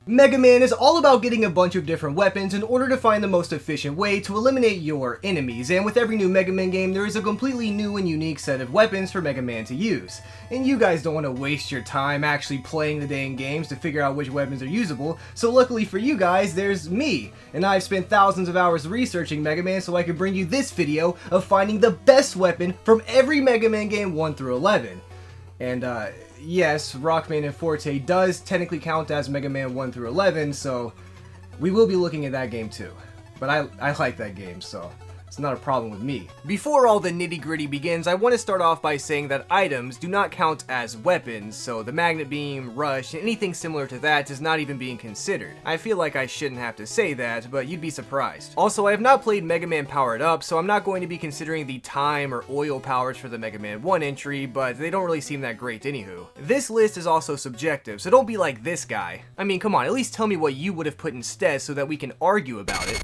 Mega Man is all about getting a bunch of different weapons in order to find the most efficient way to eliminate your enemies, and with every new Mega Man game there is a completely new and unique set of weapons for Mega Man to use. And you guys don't want to waste your time actually playing the dang games to figure out which weapons are usable, so luckily for you guys there's me, and I've spent thousands of hours researching Mega Man so I can bring you this video of finding the best weapon from every Mega Man game 1 through 11. And yes, Rockman and Forte does technically count as Mega Man 1 through 11, so we will be looking at that game too. But I like that game, so it's not a problem with me. Before all the nitty-gritty begins, I want to start off by saying that items do not count as weapons, so the magnet beam, rush, and anything similar to that is not even being considered. I feel like I shouldn't have to say that, but you'd be surprised. Also, I have not played Mega Man Powered Up, so I'm not going to be considering the time or oil powers for the Mega Man 1 entry, but they don't really seem that great anywho. This list is also subjective, so don't be like this guy. I mean, come on, at least tell me what you would have put instead so that we can argue about it.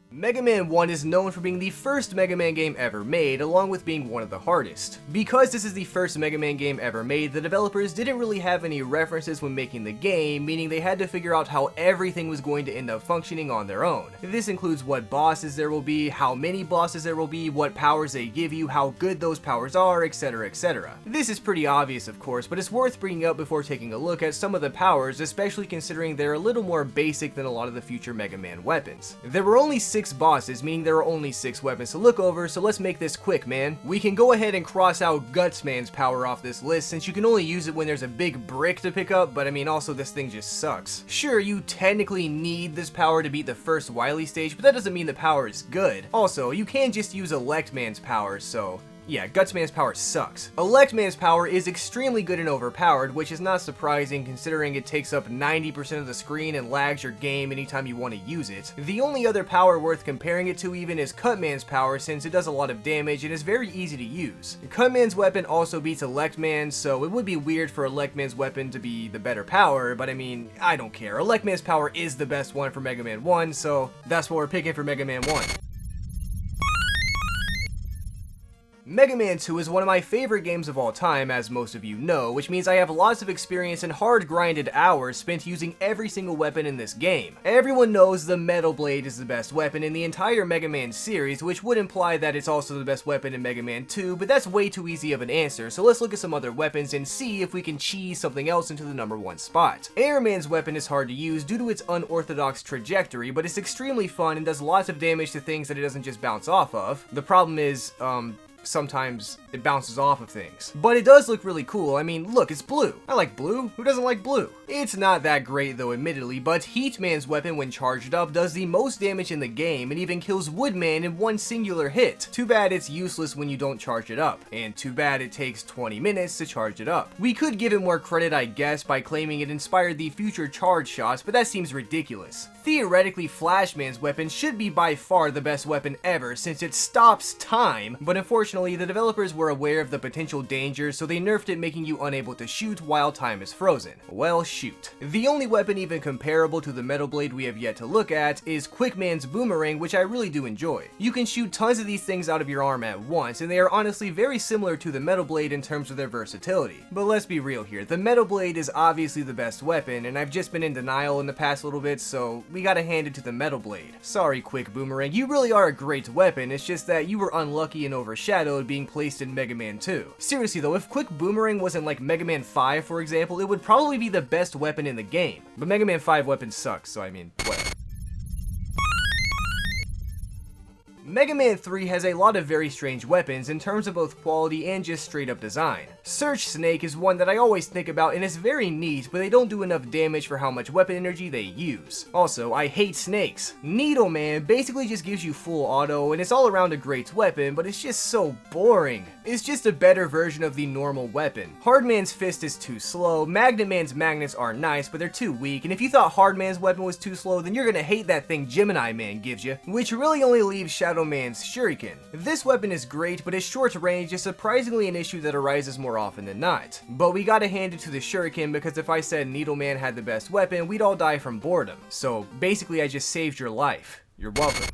Mega Man 1 is known for being the first Mega Man game ever made, along with being one of the hardest. Because this is the first Mega Man game ever made, the developers didn't really have any references when making the game, meaning they had to figure out how everything was going to end up functioning on their own. This includes what bosses there will be, how many bosses there will be, what powers they give you, how good those powers are, etc, etc. This is pretty obvious of course, but it's worth bringing up before taking a look at some of the powers, especially considering they're a little more basic than a lot of the future Mega Man weapons. There were only 6 bosses, meaning there are only 6 weapons to look over, so let's make this quick, man. We can go ahead and cross out Gutsman's power off this list since you can only use it when there's a big brick to pick up, but I mean also this thing just sucks. Sure, you technically need this power to beat the first Wily stage, but that doesn't mean the power is good. Also, you can just use Electman's power, so yeah, Gutsman's power sucks. Electman's power is extremely good and overpowered, which is not surprising considering it takes up 90% of the screen and lags your game anytime you want to use it. The only other power worth comparing it to even is Cutman's power, since it does a lot of damage and is very easy to use. Cutman's weapon also beats Electman's, so it would be weird for Electman's weapon to be the better power, but I mean, I don't care. Electman's power is the best one for Mega Man 1, so that's what we're picking for Mega Man 1. Mega Man 2 is one of my favorite games of all time, as most of you know, which means I have lots of experience and hard-grinded hours spent using every single weapon in this game. Everyone knows the Metal Blade is the best weapon in the entire Mega Man series, which would imply that it's also the best weapon in Mega Man 2, but that's way too easy of an answer, so let's look at some other weapons and see if we can cheese something else into the #1 spot. Airman's weapon is hard to use due to its unorthodox trajectory, but it's extremely fun and does lots of damage to things that it doesn't just bounce off of. The problem is, sometimes it bounces off of things. But it does look really cool. I mean, look, it's blue. I like blue. Who doesn't like blue? It's not that great though, admittedly, but Heatman's weapon when charged up does the most damage in the game and even kills Woodman in one singular hit. Too bad it's useless when you don't charge it up, and too bad it takes 20 minutes to charge it up. We could give it more credit, I guess, by claiming it inspired the future charge shots, but that seems ridiculous. Theoretically, Flashman's weapon should be by far the best weapon ever since it stops time, but unfortunately the developers were aware of the potential dangers, so they nerfed it, making you unable to shoot while time is frozen. Well, shoot. The only weapon even comparable to the Metal Blade we have yet to look at is Quickman's Boomerang, which I really do enjoy. You can shoot tons of these things out of your arm at once, and they are honestly very similar to the Metal Blade in terms of their versatility. But let's be real here, the Metal Blade is obviously the best weapon, and I've just been in denial in the past little bit, so we gotta hand it to the Metal Blade. Sorry, Quick Boomerang, you really are a great weapon, it's just that you were unlucky and overshadowed being placed in Mega Man 2. Seriously though, if Quick Boomerang wasn't like Mega Man 5 for example, it would probably be the best weapon in the game. But Mega Man 5 weapons suck, so I mean, whatever. Mega Man 3 has a lot of very strange weapons in terms of both quality and just straight up design. Search Snake is one that I always think about and it's very neat, but they don't do enough damage for how much weapon energy they use. Also, I hate snakes. Needle Man basically just gives you full auto and it's all around a great weapon, but it's just so boring. It's just a better version of the normal weapon. Hardman's Fist is too slow, Magnet Man's magnets are nice, but they're too weak, and if you thought Hardman's weapon was too slow, then you're gonna hate that thing Gemini Man gives you, which really only leaves Shadow Man's Shuriken. This weapon is great, but its short range is surprisingly an issue that arises more often than not. But we gotta hand it to the Shuriken because if I said Needle Man had the best weapon, we'd all die from boredom. So basically I just saved your life. You're welcome.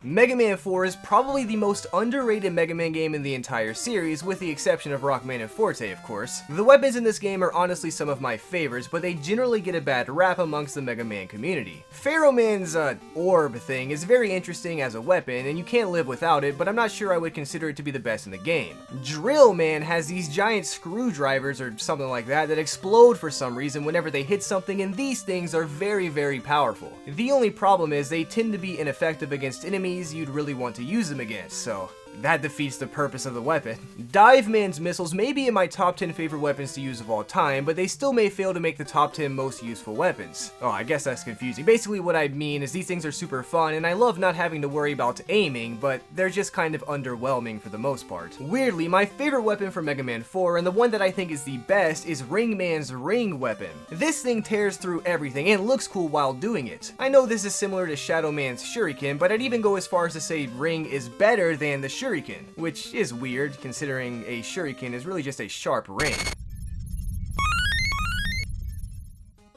Mega Man 4 is probably the most underrated Mega Man game in the entire series, with the exception of Rockman and Forte, of course. The weapons in this game are honestly some of my favorites, but they generally get a bad rap amongst the Mega Man community. Pharaoh Man's orb thing is very interesting as a weapon, and you can't live without it, but I'm not sure I would consider it to be the best in the game. Drill Man has these giant screwdrivers or something like that explode for some reason whenever they hit something, and these things are very, very powerful. The only problem is they tend to be ineffective against enemies you'd really want to use them against, so that defeats the purpose of the weapon. Dive Man's missiles may be in my top 10 favorite weapons to use of all time, but they still may fail to make the top 10 most useful weapons. Oh, I guess that's confusing. Basically what I mean is these things are super fun, and I love not having to worry about aiming, but they're just kind of underwhelming for the most part. Weirdly, my favorite weapon from Mega Man 4, and the one that I think is the best, is Ring Man's ring weapon. This thing tears through everything and looks cool while doing it. I know this is similar to Shadow Man's shuriken, but I'd even go as far as to say Ring is better than the shuriken, which is weird considering a shuriken is really just a sharp ring.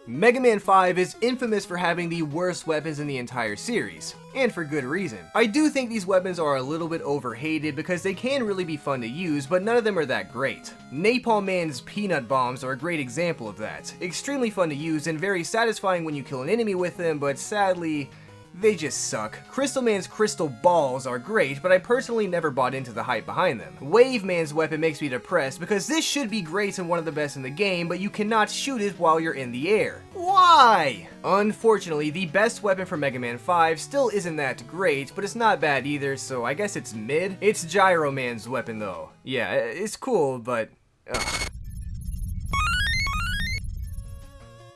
Mega Man 5 is infamous for having the worst weapons in the entire series, and for good reason. I do think these weapons are a little bit overhated because they can really be fun to use, but none of them are that great. Napalm Man's peanut bombs are a great example of that. Extremely fun to use and very satisfying when you kill an enemy with them, but sadly, they just suck. Crystal Man's crystal balls are great, but I personally never bought into the hype behind them. Wave Man's weapon makes me depressed because this should be great and one of the best in the game, but you cannot shoot it while you're in the air. Why? Unfortunately, the best weapon for Mega Man 5 still isn't that great, but it's not bad either, so I guess it's mid. It's Gyro Man's weapon though. Yeah, it's cool, but ugh.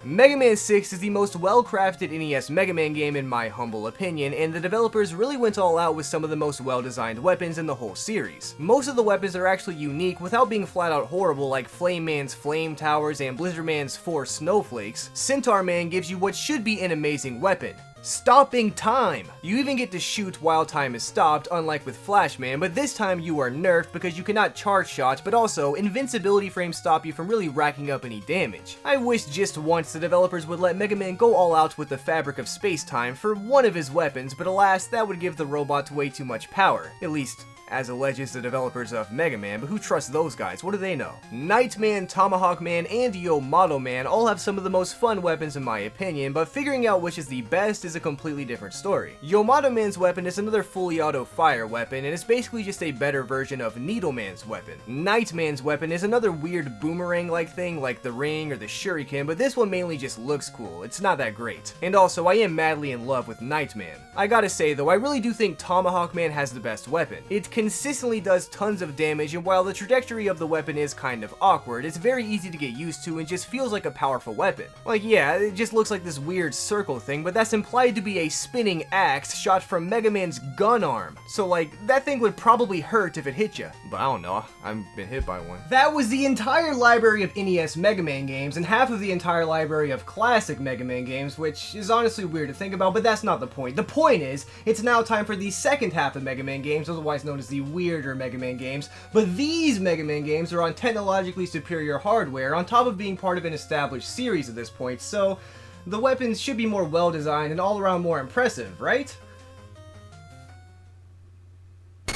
Mega Man 6 is the most well-crafted NES Mega Man game in my humble opinion, and the developers really went all out with some of the most well-designed weapons in the whole series. Most of the weapons are actually unique without being flat-out horrible like Flame Man's Flame Towers and Blizzard Man's 4 Snowflakes. Centaur Man gives you what should be an amazing weapon: stopping time! You even get to shoot while time is stopped, unlike with Flash Man, but this time you are nerfed because you cannot charge shots, but also invincibility frames stop you from really racking up any damage. I wish just once the developers would let Mega Man go all out with the fabric of space-time for one of his weapons, but alas, that would give the robot way too much power. At least, as alleges the developers of Mega Man, but who trusts those guys? What do they know? Nightman, Tomahawk Man, and Yamato Man all have some of the most fun weapons in my opinion, but figuring out which is the best is a completely different story. Yamato Man's weapon is another fully auto fire weapon, and it's basically just a better version of Needle Man's weapon. Nightman's weapon is another weird boomerang-like thing like the ring or the shuriken, but this one mainly just looks cool. It's not that great. And also, I am madly in love with Nightman. I gotta say though, I really do think Tomahawk Man has the best weapon. It consistently does tons of damage, and while the trajectory of the weapon is kind of awkward, it's very easy to get used to and just feels like a powerful weapon. Like, yeah, it just looks like this weird circle thing, but that's implied to be a spinning axe shot from Mega Man's gun arm. So like, that thing would probably hurt if it hit you. But I don't know, I've been hit by one. That was the entire library of NES Mega Man games, and half of the entire library of classic Mega Man games, which is honestly weird to think about, but that's not the point. The point is, it's now time for the second half of Mega Man games, otherwise known as the weirder Mega Man games, but these Mega Man games are on technologically superior hardware, on top of being part of an established series at this point, so the weapons should be more well-designed and all around more impressive, right?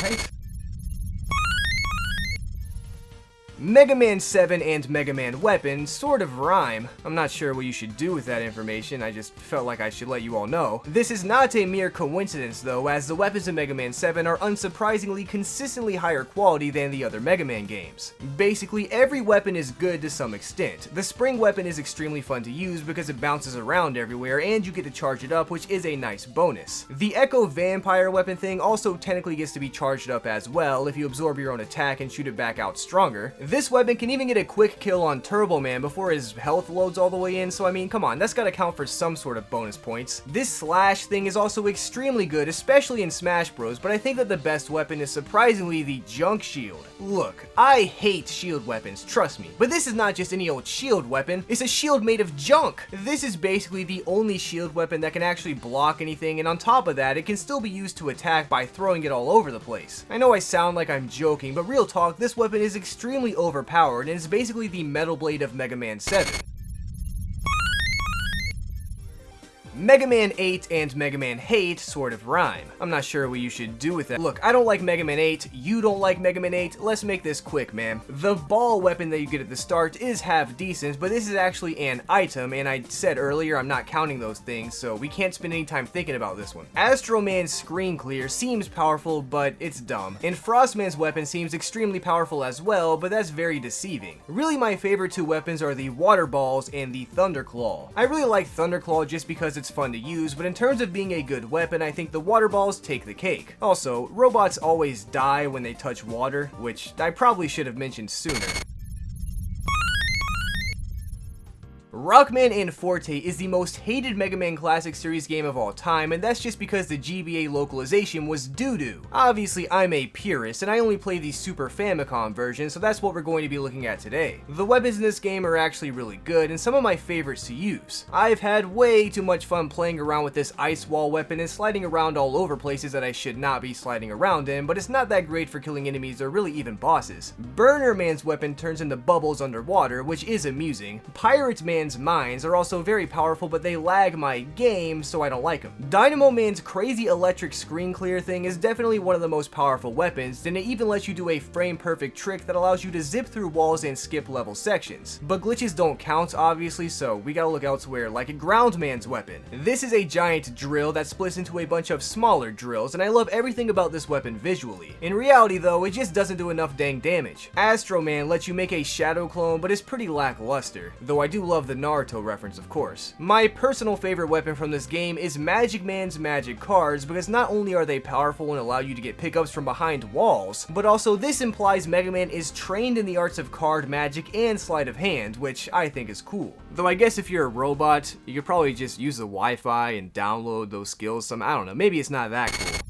Right? Mega Man 7 and Mega Man Weapon sort of rhyme. I'm not sure what you should do with that information, I just felt like I should let you all know. This is not a mere coincidence though, as the weapons in Mega Man 7 are unsurprisingly consistently higher quality than the other Mega Man games. Basically, every weapon is good to some extent. The Spring weapon is extremely fun to use because it bounces around everywhere and you get to charge it up, which is a nice bonus. The Echo Vampire weapon thing also technically gets to be charged up as well if you absorb your own attack and shoot it back out stronger. This weapon can even get a quick kill on Turbo Man before his health loads all the way in, so I mean, come on, that's gotta count for some sort of bonus points. This Slash thing is also extremely good, especially in Smash Bros, but I think that the best weapon is surprisingly the Junk Shield. Look, I hate shield weapons, trust me, but this is not just any old shield weapon, it's a shield made of junk. This is basically the only shield weapon that can actually block anything, and on top of that, it can still be used to attack by throwing it all over the place. I know I sound like I'm joking, but real talk, this weapon is extremely overpowered and is basically the Metal Blade of Mega Man 7. Mega Man 8 and Mega Man Hate sort of rhyme. I'm not sure what you should do with that. Look, I don't like Mega Man 8, you don't like Mega Man 8, let's make this quick, man. The ball weapon that you get at the start is half decent, but this is actually an item, and I said earlier I'm not counting those things, so we can't spend any time thinking about this one. Astro Man's screen clear seems powerful, but it's dumb. And Frost Man's weapon seems extremely powerful as well, but that's very deceiving. Really, my favorite two weapons are the Water Balls and the Thunder Claw. I really like Thunder Claw just because it's fun to use, but in terms of being a good weapon, I think the Water Balls take the cake. Also, robots always die when they touch water, which I probably should have mentioned sooner. Rockman in Forte is the most hated Mega Man Classic Series game of all time, and that's just because the GBA localization was doo-doo. Obviously, I'm a purist, and I only play the Super Famicom version, so that's what we're going to be looking at today. The weapons in this game are actually really good, and some of my favorites to use. I've had way too much fun playing around with this ice wall weapon and sliding around all over places that I should not be sliding around in, but it's not that great for killing enemies or really even bosses. Burner Man's weapon turns into bubbles underwater, which is amusing. Pirate Man's mines are also very powerful, but they lag my game, so I don't like them. Dynamo Man's crazy electric screen clear thing is definitely one of the most powerful weapons, and it even lets you do a frame perfect trick that allows you to zip through walls and skip level sections. But glitches don't count, obviously, so we gotta look elsewhere, like Ground Man's weapon. This is a giant drill that splits into a bunch of smaller drills, and I love everything about this weapon visually. In reality though, it just doesn't do enough dang damage. Astro Man lets you make a shadow clone, but it's pretty lackluster, though I do love the Naruto reference, of course. My personal favorite weapon from this game is Magic Man's magic cards, because not only are they powerful and allow you to get pickups from behind walls, but also this implies Mega Man is trained in the arts of card magic and sleight of hand, which I think is cool. Though I guess if you're a robot, you could probably just use the Wi-Fi and download those skills I don't know, maybe it's not that cool.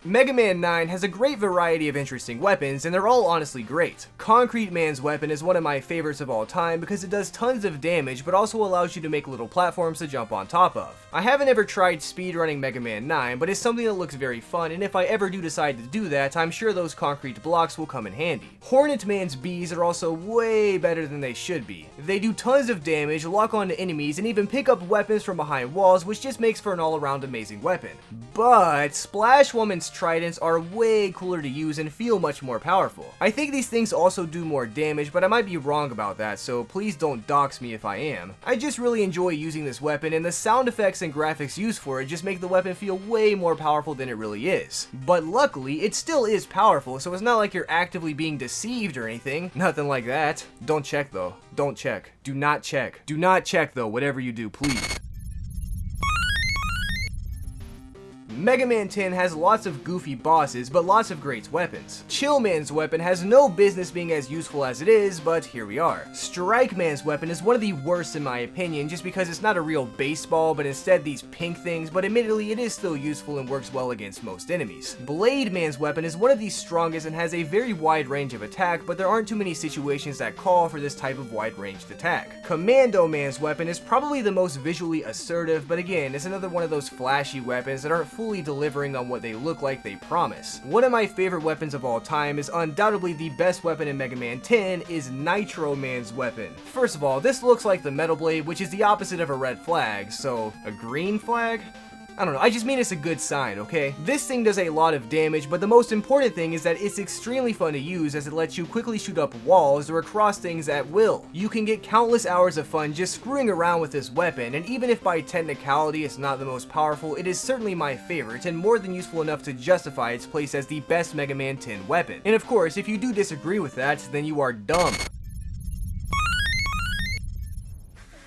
Mega Man 9 has a great variety of interesting weapons, and they're all honestly great. Concrete Man's weapon is one of my favorites of all time because it does tons of damage, but also allows you to make little platforms to jump on top of. I haven't ever tried speedrunning Mega Man 9, but it's something that looks very fun, and if I ever do decide to do that, I'm sure those concrete blocks will come in handy. Hornet Man's bees are also way better than they should be. They do tons of damage, lock onto enemies, and even pick up weapons from behind walls, which just makes for an all-around amazing weapon. But Splash Woman's tridents are way cooler to use and feel much more powerful. I think these things also do more damage, but I might be wrong about that, so please don't dox me if I am. I just really enjoy using this weapon, and the sound effects and graphics used for it just make the weapon feel way more powerful than it really is. But luckily, it still is powerful, so it's not like you're actively being deceived or anything. Nothing like that. Don't check though. Don't check. Do not check. Do not check though, whatever you do, please. Mega Man 10 has lots of goofy bosses, but lots of great weapons. Chill Man's weapon has no business being as useful as it is, but here we are. Strike Man's weapon is one of the worst in my opinion, just because it's not a real baseball, but instead these pink things, but admittedly it is still useful and works well against most enemies. Blade Man's weapon is one of the strongest and has a very wide range of attack, but there aren't too many situations that call for this type of wide-ranged attack. Commando Man's weapon is probably the most visually assertive, but again, it's another one of those flashy weapons that aren't fully delivering on what they look like they promise. One of my favorite weapons of all time is undoubtedly the best weapon in Mega Man 10 is Nitro Man's weapon. First of all, this looks like the Metal Blade, which is the opposite of a red flag, so a green flag? I don't know, I just mean it's a good sign, okay? This thing does a lot of damage, but the most important thing is that it's extremely fun to use as it lets you quickly shoot up walls or across things at will. You can get countless hours of fun just screwing around with this weapon, and even if by technicality it's not the most powerful, it is certainly my favorite and more than useful enough to justify its place as the best Mega Man 10 weapon. And of course, if you do disagree with that, then you are dumb.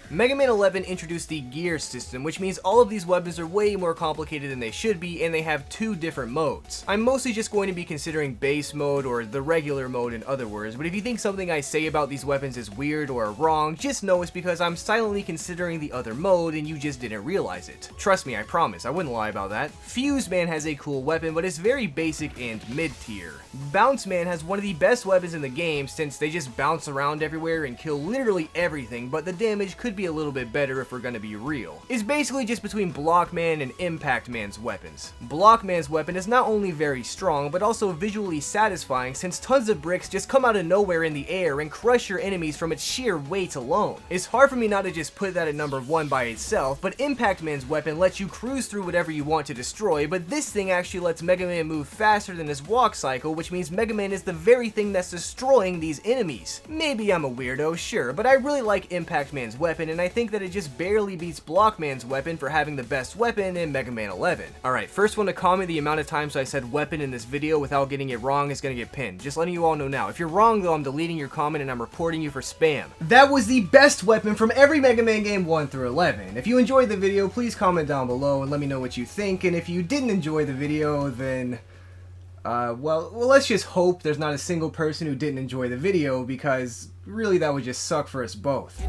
Mega Man 11 introduced the gear system, which means all of these weapons are way more complicated than they should be, and they have two different modes. I'm mostly just going to be considering base mode, or the regular mode in other words, but if you think something I say about these weapons is weird or wrong, just know it's because I'm silently considering the other mode and you just didn't realize it. Trust me, I promise, I wouldn't lie about that. Fuse Man has a cool weapon, but it's very basic and mid-tier. Bounce Man has one of the best weapons in the game since they just bounce around everywhere and kill literally everything, but the damage could be a little bit better if we're gonna be real. It's basically just between Blockman and Impact Man's weapons. Blockman's weapon is not only very strong, but also visually satisfying since tons of bricks just come out of nowhere in the air and crush your enemies from its sheer weight alone. It's hard for me not to just put that at number 1 by itself, but Impact Man's weapon lets you cruise through whatever you want to destroy, but this thing actually lets Mega Man move faster than his walk cycle, which means Mega Man is the very thing that's destroying these enemies. Maybe I'm a weirdo, sure, but I really like Impact Man's weapon, and I think that it just barely beats Blockman's weapon for having the best weapon in Mega Man 11. Alright, first one to comment the amount of times I said weapon in this video without getting it wrong is gonna get pinned. Just letting you all know now. If you're wrong though, I'm deleting your comment and I'm reporting you for spam. That was the best weapon from every Mega Man game 1 through 11. If you enjoyed the video, please comment down below and let me know what you think, and if you didn't enjoy the video, then well, let's just hope there's not a single person who didn't enjoy the video, because really that would just suck for us both.